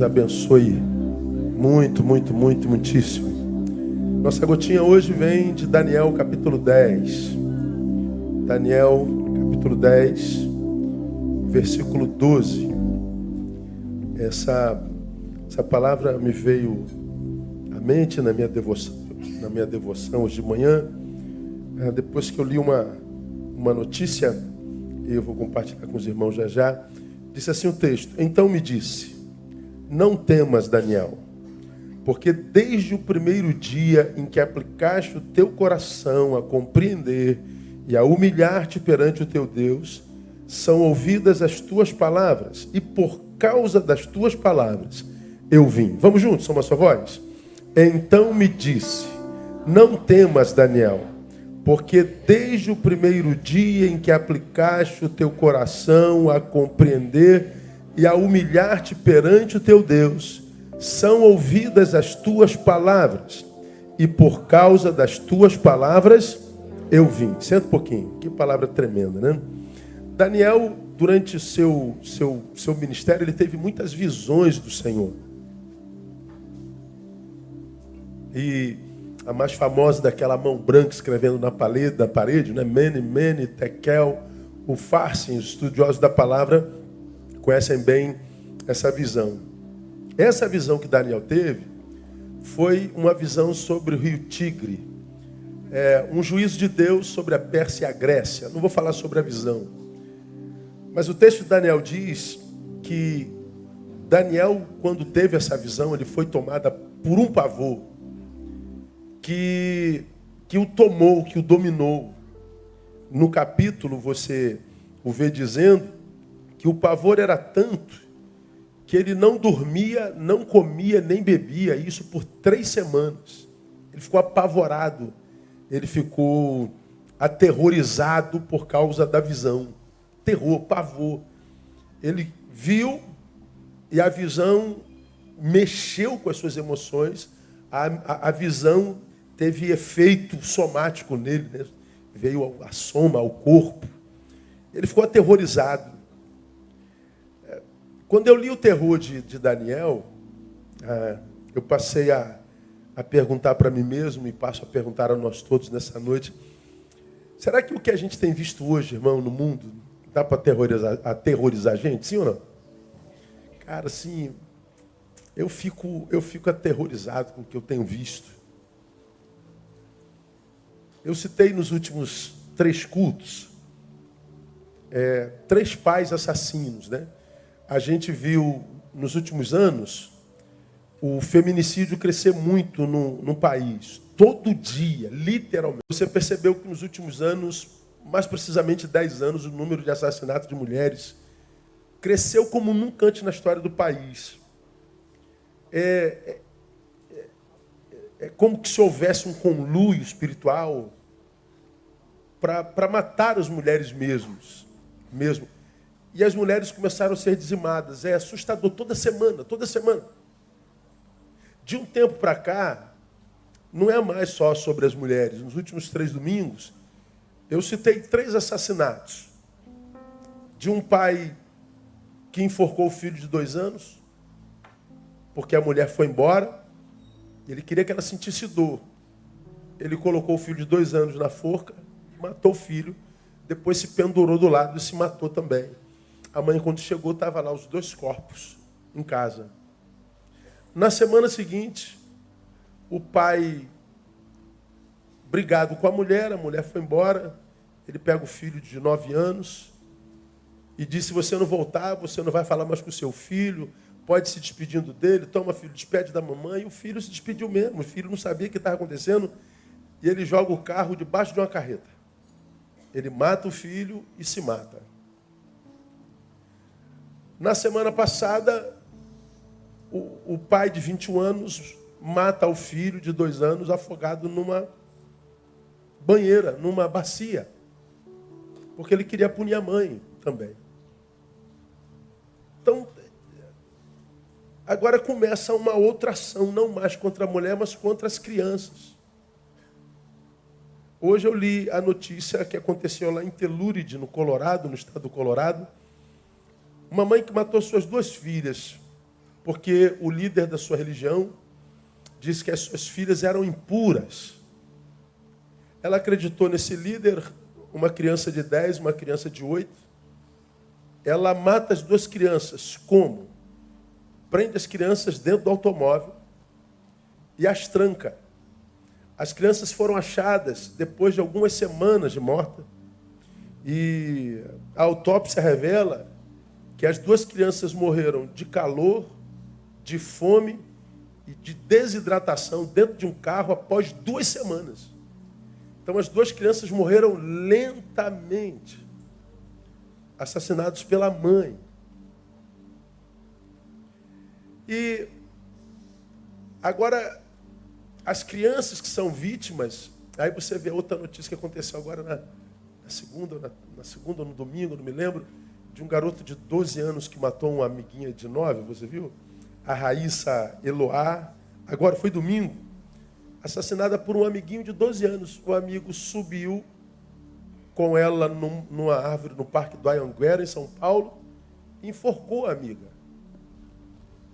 Abençoe muito, muito, muito, muitíssimo. Nossa gotinha hoje vem de Daniel capítulo 10. Daniel capítulo 10, versículo 12. Essa palavra me veio à mente na minha devoção hoje de manhã, depois que eu li uma notícia, e eu vou compartilhar com os irmãos já já. Disse assim o texto: então me disse: não temas, Daniel, porque desde o primeiro dia em que aplicaste o teu coração a compreender e a humilhar-te perante o teu Deus, são ouvidas as tuas palavras, e por causa das tuas palavras eu vim. Vamos juntos, soma a sua voz? Então me disse: não temas, Daniel, porque desde o primeiro dia em que aplicaste o teu coração a compreender e a humilhar-te perante o teu Deus, são ouvidas as tuas palavras, e por causa das tuas palavras eu vim. Senta um pouquinho, que palavra tremenda, né? Daniel, durante o seu ministério, ele teve muitas visões do Senhor. E a mais famosa daquela mão branca escrevendo na parede, né? Mene, Tekel, Ufarsin, os estudiosos da palavra conhecem bem essa visão. Essa visão que Daniel teve foi uma visão sobre o rio Tigre, um juízo de Deus sobre a Pérsia e a Grécia. Não vou falar sobre a visão, mas o texto de Daniel diz que Daniel, quando teve essa visão, ele foi tomado por um pavor que o tomou, que o dominou. No capítulo você o vê dizendo que o pavor era tanto que ele não dormia, não comia, nem bebia, isso por 3 semanas. Ele ficou apavorado, ele ficou aterrorizado por causa da visão. Terror, pavor. Ele viu e a visão mexeu com as suas emoções, a visão teve efeito somático nele, né? Veio a soma ao corpo. Ele ficou aterrorizado. Quando eu li o terror de Daniel, eu passei a perguntar para mim mesmo, e passo a perguntar a nós todos nessa noite: será que o que a gente tem visto hoje, irmão, no mundo, dá para aterrorizar a gente? Sim ou não? Cara, sim, eu fico aterrorizado com o que eu tenho visto. Eu citei nos últimos 3 cultos 3 pais assassinos, né? A gente viu nos últimos anos o feminicídio crescer muito no país. Todo dia, literalmente. Você percebeu que nos últimos anos, mais precisamente 10 anos, o número de assassinatos de mulheres cresceu como nunca antes na história do país. É como que se houvesse um conluio espiritual para matar as mulheres mesmo. E as mulheres começaram a ser dizimadas. É assustador, toda semana. De um tempo para cá, não é mais só sobre as mulheres. Nos últimos 3 domingos, eu citei 3 assassinatos. De um pai que enforcou o filho de 2 anos, porque a mulher foi embora, ele queria que ela sentisse dor. Ele colocou o filho de 2 anos na forca, matou o filho, depois se pendurou do lado e se matou também. A mãe, quando chegou, estava lá os 2 corpos em casa. Na semana seguinte, o pai, brigado com a mulher foi embora, ele pega o filho de 9 anos e diz: se você não voltar, você não vai falar mais com o seu filho, pode se despedindo dele, toma filho, despede da mamãe. E o filho se despediu mesmo, o filho não sabia o que estava acontecendo, e ele joga o carro debaixo de uma carreta. Ele mata o filho e se mata. Na semana passada, o pai de 21 anos mata o filho de 2 anos afogado numa banheira, numa bacia, porque ele queria punir a mãe também. Então, agora começa uma outra ação, não mais contra a mulher, mas contra as crianças. Hoje eu li a notícia que aconteceu lá em Telluride, no Colorado, no estado do Colorado. Uma mãe que matou suas 2 filhas porque o líder da sua religião disse que as suas filhas eram impuras. Ela acreditou nesse líder, uma criança de 10, uma criança de 8. Ela mata as duas crianças. Como? Prende as crianças dentro do automóvel e as tranca. As crianças foram achadas depois de algumas semanas de morta. E a autópsia revela que as duas crianças morreram de calor, de fome e de desidratação dentro de um carro após 2 semanas. Então as duas crianças morreram lentamente, assassinados pela mãe. E agora, as crianças que são vítimas, aí você vê outra notícia que aconteceu agora na segunda ou no domingo, não me lembro, de um garoto de 12 anos que matou uma amiguinha de 9, você viu? A Raíssa Eloá, agora foi domingo, assassinada por um amiguinho de 12 anos. O amigo subiu com ela numa árvore no Parque do Anhanguera, em São Paulo, e enforcou a amiga.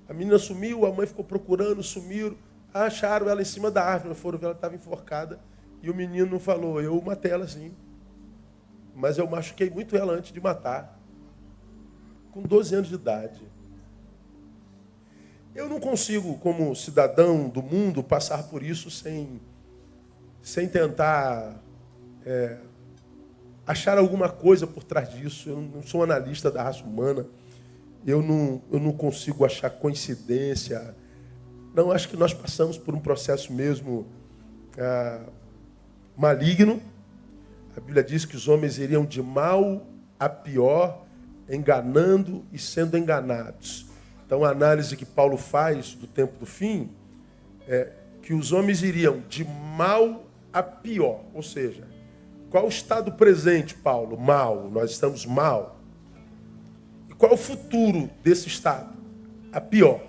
A menina sumiu, a mãe ficou procurando, sumiram, acharam ela em cima da árvore, foram ver, ela estava enforcada, e o menino falou: eu matei ela sim, mas eu machuquei muito ela antes de matar, com 12 anos de idade. Eu não consigo, como cidadão do mundo, passar por isso sem tentar achar alguma coisa por trás disso. Eu não sou analista da raça humana. Eu não consigo achar coincidência. Não, acho que nós passamos por um processo mesmo maligno. A Bíblia diz que os homens iriam de mal a pior, enganando e sendo enganados. Então, a análise que Paulo faz do tempo do fim é que os homens iriam de mal a pior. Ou seja, qual o estado presente, Paulo? Mal. Nós estamos mal. E qual o futuro desse estado? A pior.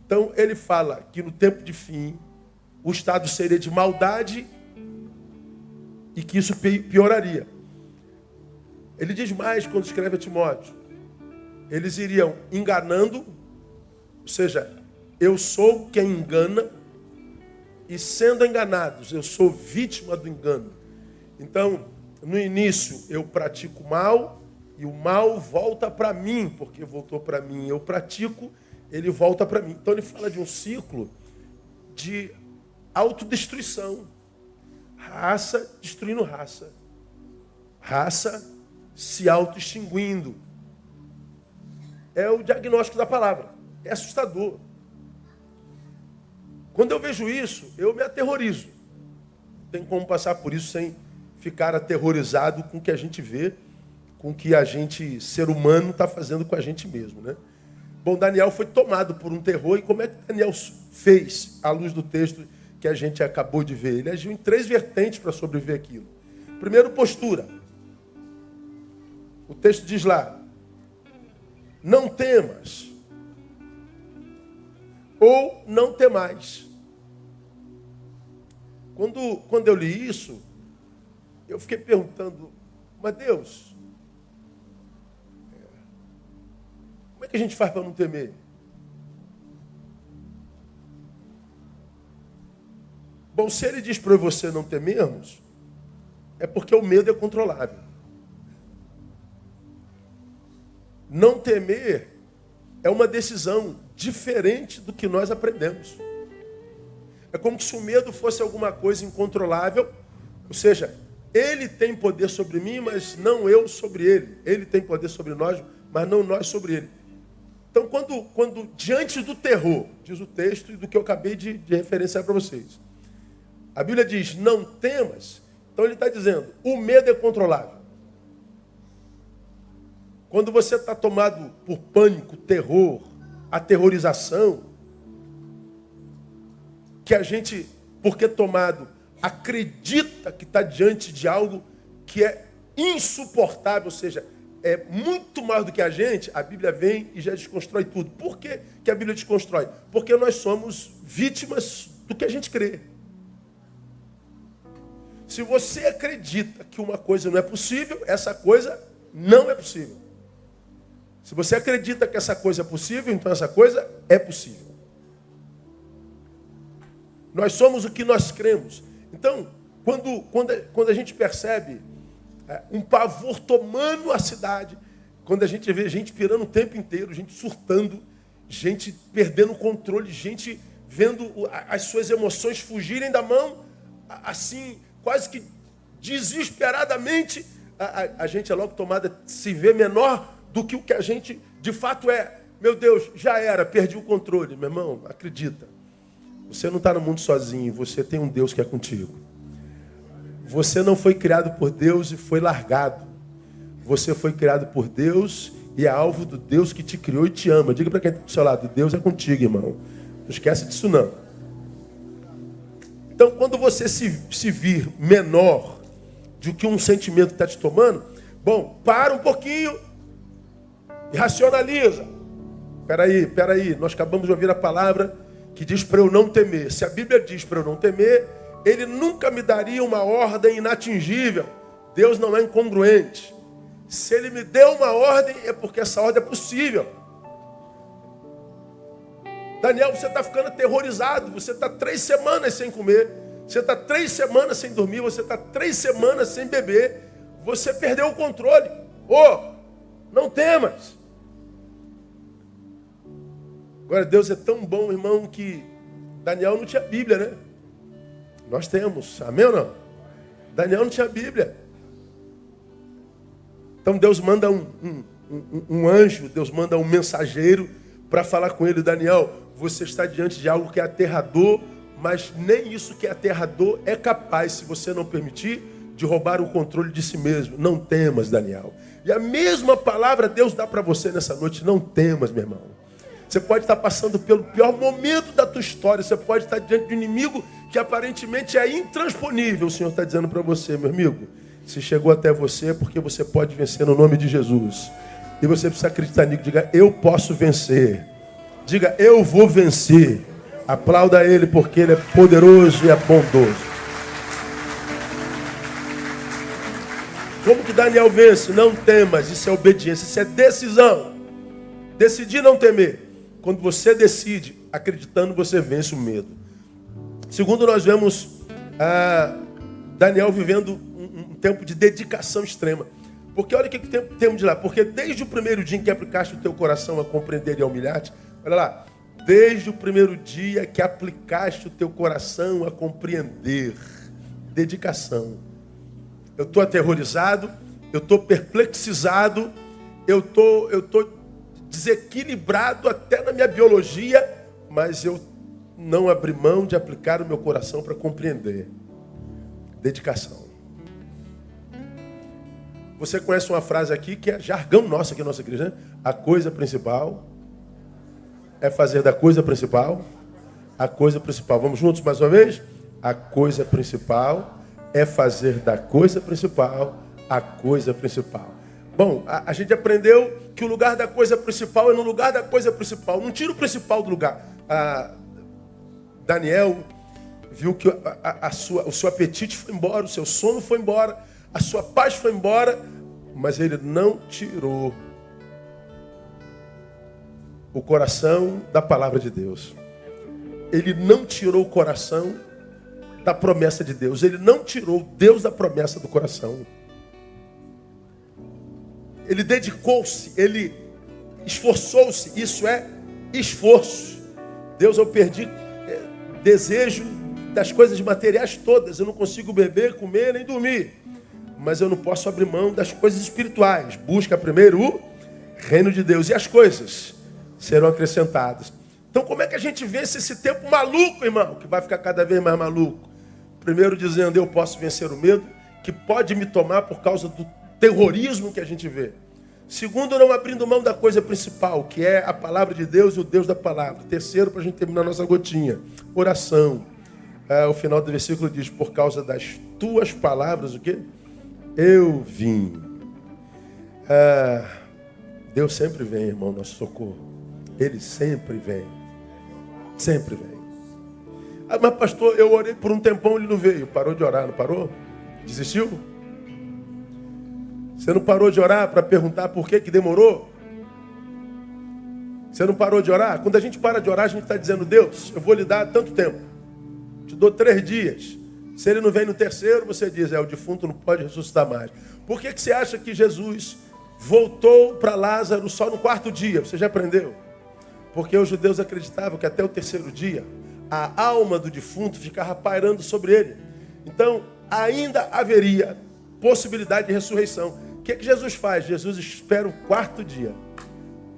Então, ele fala que no tempo de fim, o estado seria de maldade e que isso pioraria. Ele diz mais quando escreve a Timóteo. Eles iriam enganando, ou seja, eu sou quem engana, e sendo enganados, eu sou vítima do engano. Então, no início, eu pratico mal, e o mal volta para mim, porque voltou para mim, eu pratico, ele volta para mim. Então, ele fala de um ciclo de autodestruição. Raça destruindo raça. Raça se auto-extinguindo. É o diagnóstico da palavra. É assustador. Quando eu vejo isso, eu me aterrorizo. Não tem como passar por isso sem ficar aterrorizado com o que a gente vê, com o que a gente, ser humano, está fazendo com a gente mesmo, né? Bom, Daniel foi tomado por um terror. E como é que Daniel fez, à luz do texto que a gente acabou de ver? Ele agiu em 3 vertentes para sobreviver aquilo. Primeiro, postura. O texto diz lá: não temas, ou não temais. Quando eu li isso, eu fiquei perguntando: mas Deus, como é que a gente faz para não temer? Bom, se ele diz para eu e você não temermos, é porque o medo é controlável. Não temer é uma decisão diferente do que nós aprendemos. É como se o medo fosse alguma coisa incontrolável, ou seja, ele tem poder sobre mim, mas não eu sobre ele. Ele tem poder sobre nós, mas não nós sobre ele. Então, quando diante do terror, diz o texto e do que eu acabei de referenciar para vocês, a Bíblia diz, não temas, então ele está dizendo, o medo é controlável. Quando você está tomado por pânico, terror, aterrorização, que a gente, porque tomado, acredita que está diante de algo que é insuportável, ou seja, é muito mais do que a Bíblia vem e já desconstrói tudo. Por que a Bíblia desconstrói? Porque nós somos vítimas do que a gente crê. Se você acredita que uma coisa não é possível, essa coisa não é possível. Se você acredita que essa coisa é possível, então essa coisa é possível. Nós somos o que nós cremos. Então, quando a gente percebe um pavor tomando a cidade, quando a gente vê gente pirando o tempo inteiro, gente surtando, gente perdendo o controle, gente vendo as suas emoções fugirem da mão, assim, quase que desesperadamente, a gente é logo tomada, se vê menor do que o que a gente de fato é. Meu Deus, já era, perdi o controle. Meu irmão, acredita. Você não está no mundo sozinho, você tem um Deus que é contigo. Você não foi criado por Deus e foi largado. Você foi criado por Deus e é alvo do Deus que te criou e te ama. Diga para quem está do seu lado, Deus é contigo, irmão. Não esquece disso não. Então, quando você se vir menor do que um sentimento está te tomando, bom, para um pouquinho e racionaliza. Peraí, nós acabamos de ouvir a palavra que diz para eu não temer. Se a Bíblia diz para eu não temer, Ele nunca me daria uma ordem inatingível. Deus não é incongruente. Se Ele me deu uma ordem, é porque essa ordem é possível. Daniel, você está ficando aterrorizado. Você está 3 semanas sem comer. Você está 3 semanas sem dormir. Você está 3 semanas sem beber. Você perdeu o controle. Não temas. Agora, Deus é tão bom, irmão, que Daniel não tinha Bíblia, né? Nós temos. Amém ou não? Daniel não tinha Bíblia. Então Deus manda um anjo, Deus manda um mensageiro para falar com ele. Daniel, você está diante de algo que é aterrador, mas nem isso que é aterrador é capaz, se você não permitir, de roubar o controle de si mesmo. Não temas, Daniel. E a mesma palavra Deus dá para você nessa noite. Não temas, meu irmão. Você pode estar passando pelo pior momento da tua história. Você pode estar diante de um inimigo que aparentemente é intransponível. O Senhor está dizendo para você, meu amigo, se chegou até você é porque você pode vencer no nome de Jesus. E você precisa acreditar nisso. Diga, eu posso vencer. Diga, eu vou vencer. Aplauda Ele porque Ele é poderoso e é bondoso. Como que Daniel vence? Não temas. Isso é obediência. Isso é decisão. Decidir não temer. Quando você decide, acreditando, você vence o medo. Segundo, nós vemos Daniel vivendo um tempo de dedicação extrema. Porque olha o que temos de lá. Porque desde o primeiro dia em que aplicaste o teu coração a compreender e a humilhar-te, olha lá, desde o primeiro dia que aplicaste o teu coração a compreender, dedicação. Eu estou aterrorizado, eu estou perplexizado, eu estou desequilibrado até na minha biologia, mas eu não abri mão de aplicar o meu coração para compreender. Dedicação. Você conhece uma frase aqui que é jargão nosso aqui na nossa igreja, né? A coisa principal é fazer da coisa principal a coisa principal. Vamos juntos mais uma vez? A coisa principal é fazer da coisa principal a coisa principal. Bom, a gente aprendeu que o lugar da coisa principal é no lugar da coisa principal. Não tira o principal do lugar. Daniel viu que o seu apetite foi embora, o seu sono foi embora, a sua paz foi embora, mas ele não tirou o coração da palavra de Deus. Ele não tirou o coração da promessa de Deus. Ele não tirou Deus da promessa do coração. Ele dedicou-se, ele esforçou-se. Isso é esforço. Deus, eu perdi desejo das coisas materiais todas. Eu não consigo beber, comer, nem dormir. Mas eu não posso abrir mão das coisas espirituais. Busca primeiro o reino de Deus. E as coisas serão acrescentadas. Então como é que a gente vence esse tempo maluco, irmão? Que vai ficar cada vez mais maluco. Primeiro dizendo, eu posso vencer o medo que pode me tomar por causa do terrorismo que a gente vê. Segundo, não abrindo mão da coisa principal, que é a palavra de Deus e o Deus da palavra. Terceiro, para a gente terminar a nossa gotinha, oração. O final do versículo diz, por causa das tuas palavras, o quê? Eu vim. Deus sempre vem, irmão, nosso socorro. Ele sempre vem. Sempre vem. Mas pastor, eu orei por um tempão, ele não veio. Parou de orar, não parou? Desistiu? Você não parou de orar para perguntar por que demorou? Você não parou de orar? Quando a gente para de orar, a gente está dizendo: Deus, eu vou lhe dar tanto tempo. Te dou 3 dias. Se ele não vem no terceiro, você diz: o defunto não pode ressuscitar mais. Por que você acha que Jesus voltou para Lázaro só no 4º dia? Você já aprendeu? Porque os judeus acreditavam que até o 3º dia, a alma do defunto ficava pairando sobre ele. Então, ainda haveria possibilidade de ressurreição. O que Jesus faz? Jesus espera o 4º dia,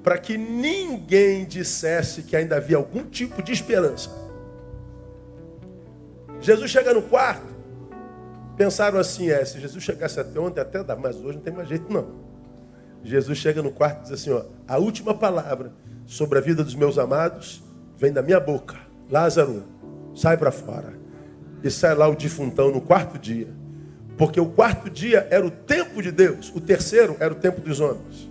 para que ninguém dissesse que ainda havia algum tipo de esperança. Jesus chega no 4º, pensaram assim: se Jesus chegasse até ontem, até dá, mas hoje não tem mais jeito não. Jesus chega no 4º e diz assim: a última palavra sobre a vida dos meus amados vem da minha boca. Lázaro, sai para fora. E sai lá o defuntão no 4º dia. Porque o 4º dia era o tempo de Deus, o 3º era o tempo dos homens.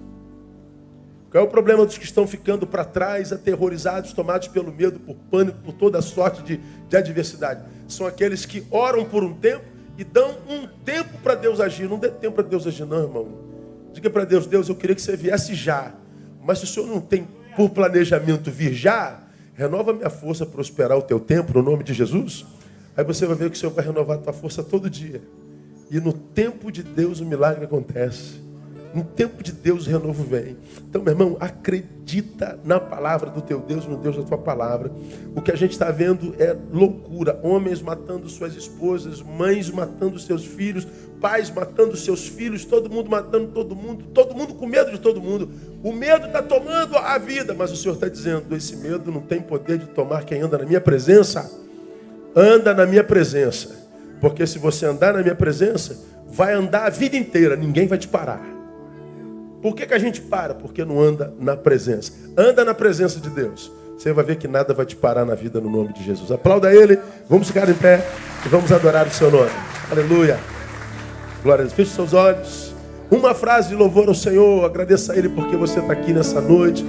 Qual é o problema dos que estão ficando para trás, aterrorizados, tomados pelo medo, por pânico, por toda sorte de adversidade? São aqueles que oram por um tempo e dão um tempo para Deus agir. Não dê tempo para Deus agir não, irmão. Diga para Deus: Deus, eu queria que você viesse já. Mas se o Senhor não tem por planejamento vir já, renova minha força para prosperar o teu tempo, no nome de Jesus. Aí você vai ver que o Senhor vai renovar a tua força todo dia. E no tempo de Deus o milagre acontece. No tempo de Deus o renovo vem. Então, meu irmão, acredita na palavra do teu Deus, no Deus da tua palavra. O que a gente está vendo é loucura. Homens matando suas esposas, mães matando seus filhos, pais matando seus filhos, todo mundo matando todo mundo com medo de todo mundo. O medo está tomando a vida, mas o Senhor está dizendo: esse medo não tem poder de tomar quem anda na minha presença. Anda na minha presença. Porque se você andar na minha presença, vai andar a vida inteira, ninguém vai te parar. Por que a gente para? Porque não anda na presença. Anda na presença de Deus. Você vai ver que nada vai te parar na vida, no nome de Jesus. Aplauda Ele, vamos ficar em pé e vamos adorar o seu nome. Aleluia. Glória a Deus. Feche seus olhos. Uma frase de louvor ao Senhor. Agradeça a Ele porque você está aqui nessa noite.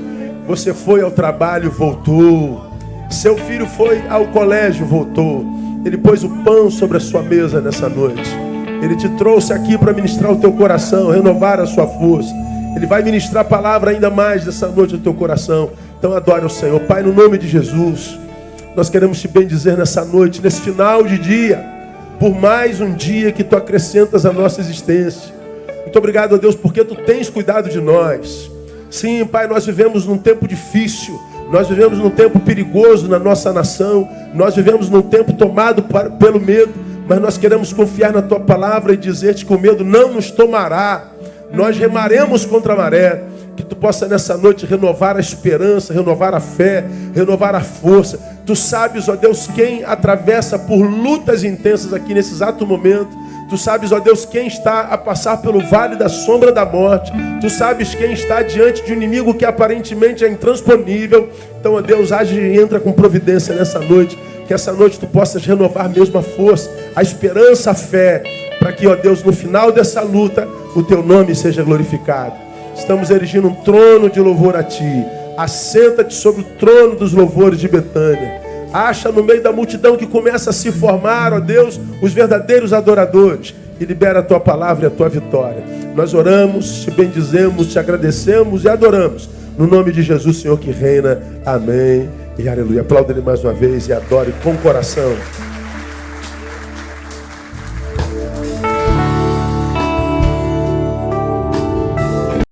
Você foi ao trabalho, voltou. Seu filho foi ao colégio, voltou. Ele pôs o pão sobre a sua mesa nessa noite. Ele te trouxe aqui para ministrar o teu coração, renovar a sua força. Ele vai ministrar a palavra ainda mais nessa noite no teu coração. Então adore o Senhor. Pai, no nome de Jesus, nós queremos te bendizer nessa noite, nesse final de dia, por mais um dia que tu acrescentas à nossa existência. Muito obrigado, ó Deus, porque tu tens cuidado de nós. Sim, Pai, nós vivemos num tempo difícil. Nós vivemos num tempo perigoso na nossa nação. Nós vivemos num tempo tomado pelo medo. Mas nós queremos confiar na tua palavra e dizer-te que o medo não nos tomará. Nós remaremos contra a maré. Que tu possa nessa noite renovar a esperança, renovar a fé, renovar a força. Tu sabes, ó Deus, quem atravessa por lutas intensas aqui nesse exato momento. Tu sabes, ó Deus, quem está a passar pelo vale da sombra da morte. Tu sabes quem está diante de um inimigo que aparentemente é intransponível. Então, ó Deus, age e entra com providência nessa noite. Que essa noite tu possas renovar mesmo a força, a esperança, a fé. Para que, ó Deus, no final dessa luta, o teu nome seja glorificado. Estamos erigindo um trono de louvor a ti. Assenta-te sobre o trono dos louvores de Betânia. Acha no meio da multidão que começa a se formar, ó Deus, os verdadeiros adoradores. E libera a tua palavra e a tua vitória. Nós oramos, te bendizemos, te agradecemos e adoramos. No nome de Jesus, Senhor que reina. Amém e aleluia. Aplauda Ele mais uma vez e adore com o coração.